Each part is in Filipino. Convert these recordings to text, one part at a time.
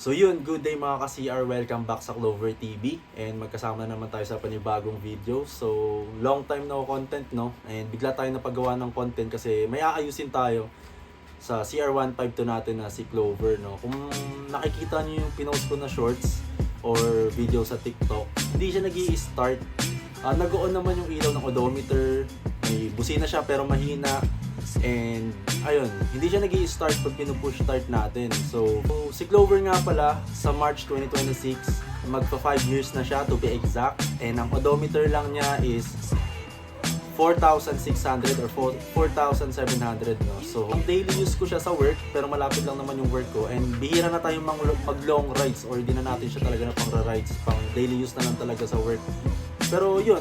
So yun, good day mga ka-CR, welcome back sa Clover TV and magkasama naman tayo sa panibagong video. So long time no content no, and bigla tayo napagawa ng content kasi may aayusin tayo sa CR152 natin na si Clover no. Kung nakikita niyo yung pinost ko na shorts or video sa TikTok, hindi siya nag-i-start. Nag-on naman yung ilaw ng odometer, may busina siya pero mahina. And ayun, hindi siya nag-i-start pag pinupush start natin. So si Clover nga pala sa March 2026, magpa 5 years na siya to be exact. And ang odometer lang niya is 4,600 or 4,700 no. So ang daily use ko siya sa work, pero malapit lang naman yung work ko. And bihira na tayong mag long rides or di na natin siya talaga na pang rides, pang daily use na lang talaga sa work. Pero yun,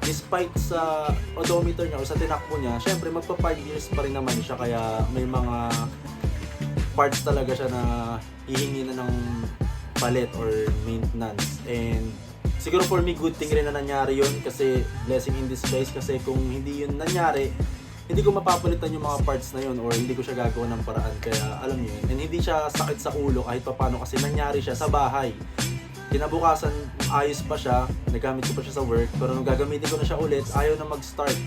despite sa odometer niya o sa tinakbo niya, syempre magpa 5 years pa rin naman siya, kaya may mga parts talaga siya na hihingi na ng palit or maintenance. And siguro for me, good thing rin na nangyari yun kasi blessing in disguise, kasi kung hindi yun nangyari, hindi ko mapapalitan yung mga parts na yun or hindi ko siya gagawa ng paraan. Kaya alam niyo yun, and hindi siya sakit sa ulo kahit paano kasi nangyari siya sa bahay. Kinabukasan, ayos pa siya, nagamit ko pa siya sa work, pero nung gagamitin ko na siya ulit, ayaw na mag-start.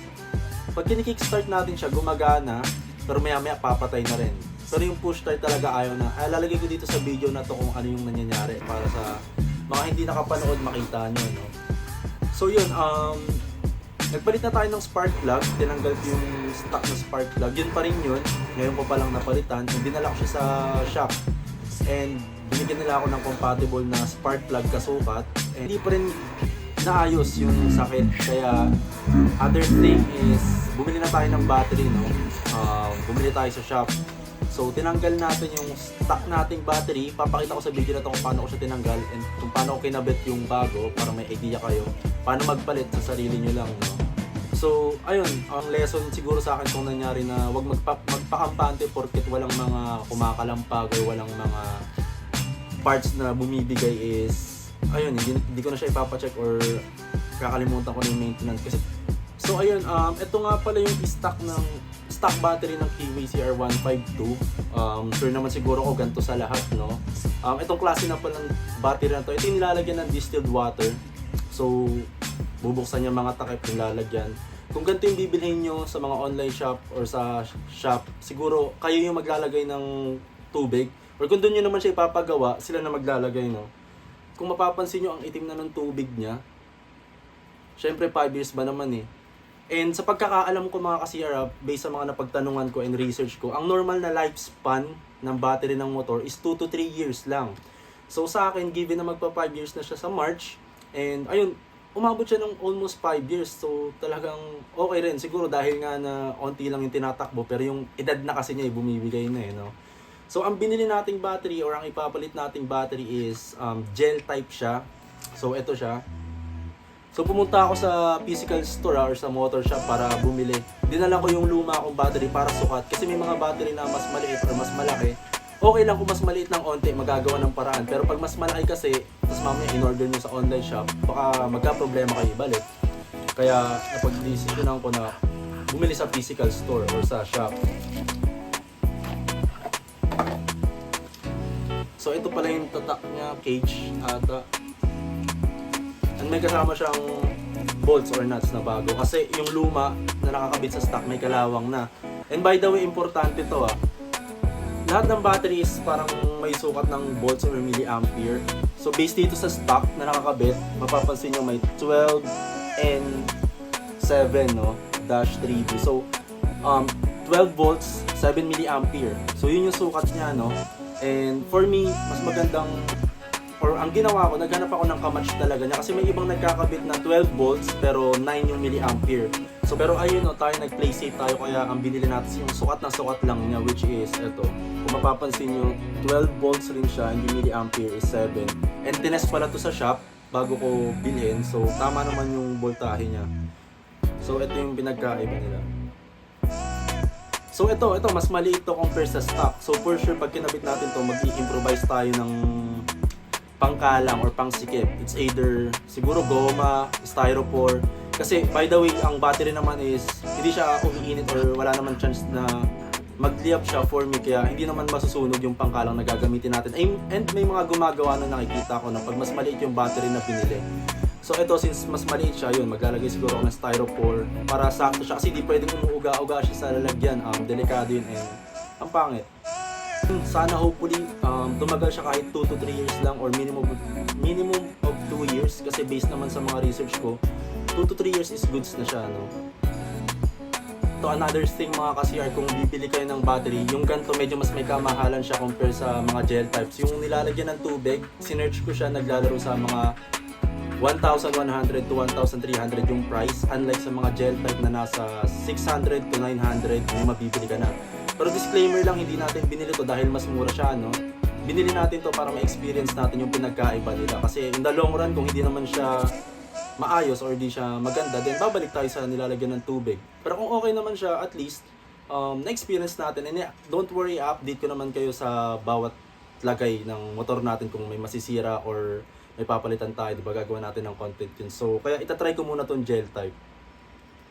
Pag kinikickstart natin siya, gumagana, pero maya-maya papatay na rin. Pero yung push start talaga ayaw na. Lalagay ko dito sa video na to kung ano yung nangyayari para sa mga hindi nakapanood makita nyo, no? So yun, nagpalit na tayo ng spark plug, tinanggal ko yung stock na spark plug, yun pa rin yun, ngayon ko palang napalitan, and dinala ko siya sa shop. And binigyan nila ako ng compatible na spark plug kasukat, and hindi pa rin naayos yung sakit. Kaya other thing is bumili na tayo ng battery, no? Bumili tayo sa shop. So tinanggal natin yung stock nating battery. Papakita ko sa video na to kung paano ko siya tinanggal and kung paano ko kinabit yung bago para may idea kayo paano magpalit sa sarili nyo lang, no? So ayun, ang lesson siguro sa akin kung nangyari na wag magpakampante porket walang mga kumakalampag or walang mga parts na bumibigay is, ayun, hindi ko na siya ipapacheck or kakalimutan ko na yung maintenance kasi. So ayun, ito nga pala yung stock battery ng Kiwi CR152. Sure naman siguro ko ganito sa lahat, no? Itong klase na pala ng battery na to, ito yung nilalagyan ng distilled water. So bubuksan niya mga takip yung lalagyan. Kung ganito yung bibilhin nyo sa mga online shop or sa shop, siguro kayo yung maglalagay ng tubig. Or kung doon nyo naman siya ipapagawa, sila na maglalagay, no? Kung mapapansin nyo, ang itim na ng tubig niya, syempre 5 years ba naman eh. And sa pagkakaalam ko mga ka-CR, based sa mga napagtanungan ko and research ko, ang normal na lifespan ng battery ng motor is 2 to 3 years lang. So sa akin, given na magpa 5 years na siya sa March, and ayun, umabot siya ng almost 5 years. So talagang okay rin. Siguro dahil nga na onti lang yung tinatakbo, pero yung edad na kasi niya bumibigay na eh, no? So ang binili nating battery or ang ipapalit nating battery is gel type siya. So ito siya. So pumunta ako sa physical store or sa motor shop para bumili. Dinala ko yung luma kong battery para sukat kasi may mga battery na mas maliit or mas malaki. Okay lang kung mas maliit ng onte, magagawa ng paraan. Pero pag mas malaki kasi, tapos mamaya in-order nyo sa online shop, baka magka-problema kayo ibalik. Kaya napag-decisionan ko na bumili sa physical store or sa shop. So ito pala yung tatak niya, cage ata. And may kasama siyang bolts or nuts na bago. Kasi yung luma na nakakabit sa stock may kalawang na. And by the way, importante to lahat ng battery is parang may sukat ng volts or milliampere. So based dito sa stock na nakakabit, mapapansin nyo may 12 and 7 no, dash 3B. So 12 volts, 7 milliampere. So yun yung sukat niya, no. And for me, mas magandang, or ang ginawa ko, naghanap ako ng kamatch talaga niya kasi may ibang nagkakabit na 12 volts pero 9 yung milliampere. So pero ayun, no, tayo nag-play safe tayo, kaya ang binili natin yung sukat na sukat lang niya, which is ito. Kung mapapansin nyo, 12 volts rin siya and yung milliampere is 7. And tinest pala to sa shop bago ko bilhin, so tama naman yung voltahe niya. So ito yung pinagkaiba nila. So ito mas maliit to compare sa stock. So for sure pag kinabit natin to, mag-i-improvise tayo ng pangkalang or pangsikip. It's either siguro goma, styrofoam. Kasi by the way, ang battery naman is hindi siya umiinit or wala naman chance na magliyab siya for me, kaya hindi naman masusunog yung pangkalang na gagamitin natin. And may mga gumagawa na nakikita ko na pag mas maliit yung battery na binili. So ito, since mas maliit siya, yun, maglalagay siguro ako ng styrofoam para sakto siya, kasi di pwedeng umuuga-uga siya sa lalagyan. Delikado yun, and ang pangit. Sana hopefully tumagal siya kahit 2 to 3 years lang, or minimum of 2 years, kasi based naman sa mga research ko, 2 to 3 years is goods na siya, no? So another thing mga ka-CR, kung bibili kayo ng battery, yung ganito medyo mas may kamahalan siya compare sa mga gel types. Yung nilalagyan ng tubig, sinearch ko siya, naglalaro sa mga 1,100 to 1,300 yung price, unlike sa mga gel type na nasa 600 to 900 may mabibili ka na. Pero disclaimer lang, hindi natin binili to dahil mas mura siya, no? Binili natin to para ma-experience natin yung pinagkaiba nila, kasi in the long run, kung hindi naman siya maayos or di siya maganda, then babalik tayo sa nilalagyan ng tubig. Pero kung okay naman siya, at least na-experience natin. And don't worry, update ko naman kayo sa bawat lagay ng motor natin kung may masisira or may papalitan tayo, diba, gagawa natin ng content yun. So kaya itatry ko muna tong gel type.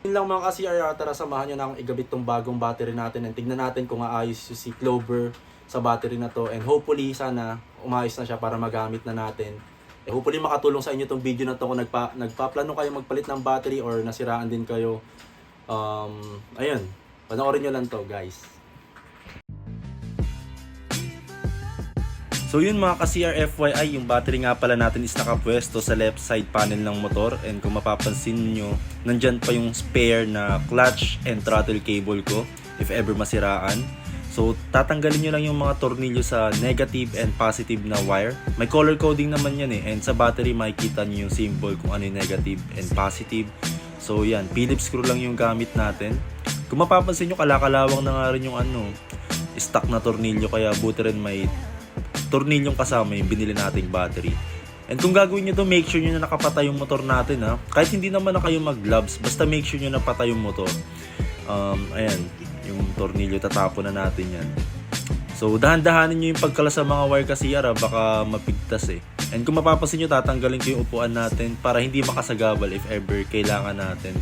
Yun lang mga ka-CR, tara samahan nyo na akong igabit tong bagong battery natin, and tignan natin kung aayos si Clover sa battery na to, and hopefully sana umayos na siya para magamit na natin. Hopefully makatulong sa inyo tong video na to kung nagpaplano kayo magpalit ng battery or nasiraan din kayo. Ayun, panoorin nyo lang to, guys. So yun mga ka-CR, FYI, yung battery nga pala natin is nakapwesto sa left side panel ng motor, and kung mapapansin nyo, nandyan pa yung spare na clutch and throttle cable ko if ever masiraan. So tatanggalin nyo lang yung mga tornilyo sa negative and positive na wire. May color coding naman yan eh, and sa battery makikita nyo yung symbol kung ano yung negative and positive. So yan, Phillips screw lang yung gamit natin. Kung mapapansin nyo, kalakalawang na nga rin yung stock na tornilyo, kaya buti rin may tornilyong kasama yung binili nating battery. And kung gagawin nyo to, make sure nyo na nakapatay yung motor natin, ha. Kahit hindi naman na kayo mag-gloves, basta make sure nyo na patay yung motor. Ayan, yung tornilyo, tatapon na natin yan. So dahan-dahanin nyo yung pagkala sa mga wire kasi, baka mapigtas eh. And kung mapapansin nyo, tatanggalin ko yung upuan natin para hindi makasagabal if ever kailangan natin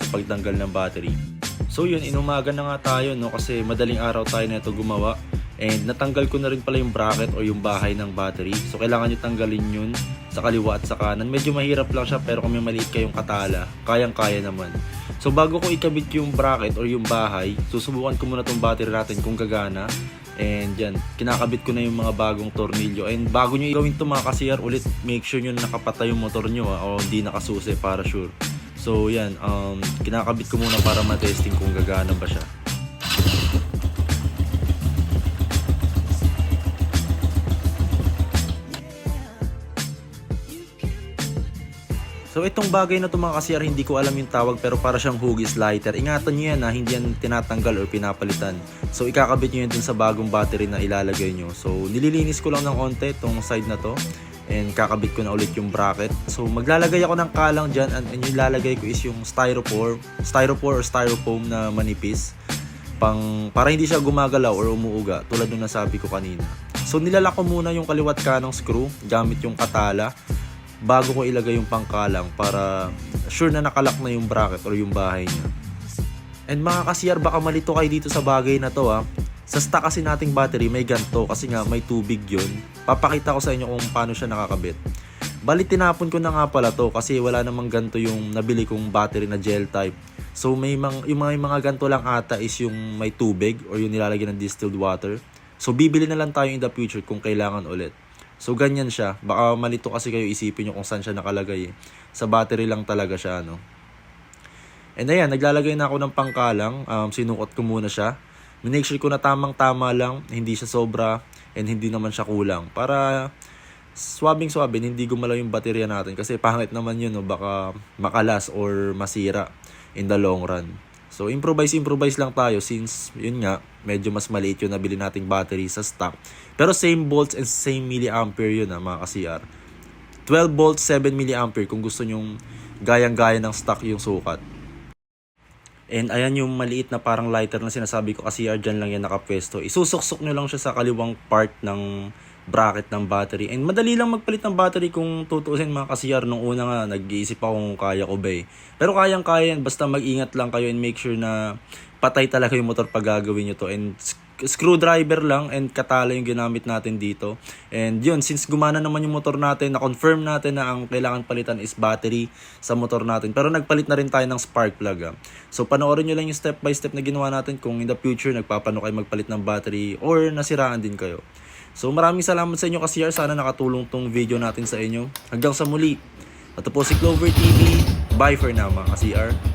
sa pagtanggal ng battery. So yun, inumaga na nga tayo, no, kasi madaling araw tayo na ito gumawa. And natanggal ko na rin pala yung bracket o yung bahay ng battery. So kailangan nyo tanggalin yun sa kaliwa at sa kanan. Medyo mahirap lang siya, pero kung may maliit kayong katala, kayang-kaya naman. So bago ko ikabit yung bracket o yung bahay, susubukan ko muna tong battery natin kung gagana. And yan, kinakabit ko na yung mga bagong tornilyo. And bago nyo gawin ito mga ka-CR, ulit make sure nyo na nakapatay yung motor nyo, o hindi nakasusi para sure. So yan, kinakabit ko muna para matesting kung gagana ba siya. So itong bagay na ito mga ka-CR, hindi ko alam yung tawag, pero para siyang hugis lighter. Ingatan nyo yan, ha, hindi yan tinatanggal or pinapalitan. So ikakabit nyo yan dun sa bagong battery na ilalagay nyo. So nililinis ko lang ng konti itong side na to, and kakabit ko na ulit yung bracket. So maglalagay ako ng kalang dyan, and yung ilalagay ko is yung styrofoam or styrofoam na manipis, para hindi siya gumagalaw or umuuga tulad nung nasabi ko kanina. So nilalak ko muna yung kaliwat kanang screw gamit yung katala bago ko ilagay yung pangkalang, para sure na nakalak na yung bracket or yung bahay niya. And mga ka-CR, baka malito kayo dito sa bagay na to, ha. Sa stock kasi nating battery may ganto, kasi nga may tubig yun. Papakita ko sa inyo kung paano siya nakakabit. Bali tinapon ko na nga pala to, kasi wala namang ganto yung nabili kong battery na gel type. So yung mga ganto lang ata is yung may tubig or yung nilalagyan ng distilled water. So bibili na lang tayo in the future kung kailangan ulit. So ganyan siya. Baka malito kasi kayo, isipin nyo kung saan siya nakalagay eh. Sa battery lang talaga siya, no. And ayan, naglalagay na ako ng pangkalang. Sinukot ko muna siya. Make sure ko na tamang-tama lang, hindi siya sobra and hindi naman siya kulang, para swabing-swabing, hindi gumalaw yung baterya natin, kasi pangit naman yun, no? Baka makalas or masira in the long run. So improvise lang tayo, since yun nga, medyo mas maliit yung nabili nating battery sa stock. Pero same volts and same milliampere yun, mga ka-CR. 12 volts, 7 milliampere kung gusto nyong gayang-gaya ng stock yung sukat. And ayan yung maliit na parang lighter na sinasabi ko, ka-CR, dyan lang yan nakapwesto. Isusuksok nyo lang siya sa kaliwang part ng bracket ng battery. And madali lang magpalit ng battery kung tutuusin mga ka-CR. Nung una nga, nag-iisip ako kung kaya ko ba eh. Pero kayang-kaya yan, basta mag-ingat lang kayo and make sure na patay talaga yung motor pag gagawin nyo to. And screwdriver lang and katala yung ginamit natin dito. And yun, since gumana naman yung motor natin, na-confirm natin na ang kailangan palitan is battery sa motor natin. Pero nagpalit na rin tayo ng spark plug. So panoorin nyo lang yung step by step na ginawa natin kung in the future nagpapano kayo magpalit ng battery or nasiraan din kayo. So maraming salamat sa inyo ka-CR. Sana nakatulong tong video natin sa inyo. Hanggang sa muli. Ito po si Clover TV. Bye for now mga ka-CR.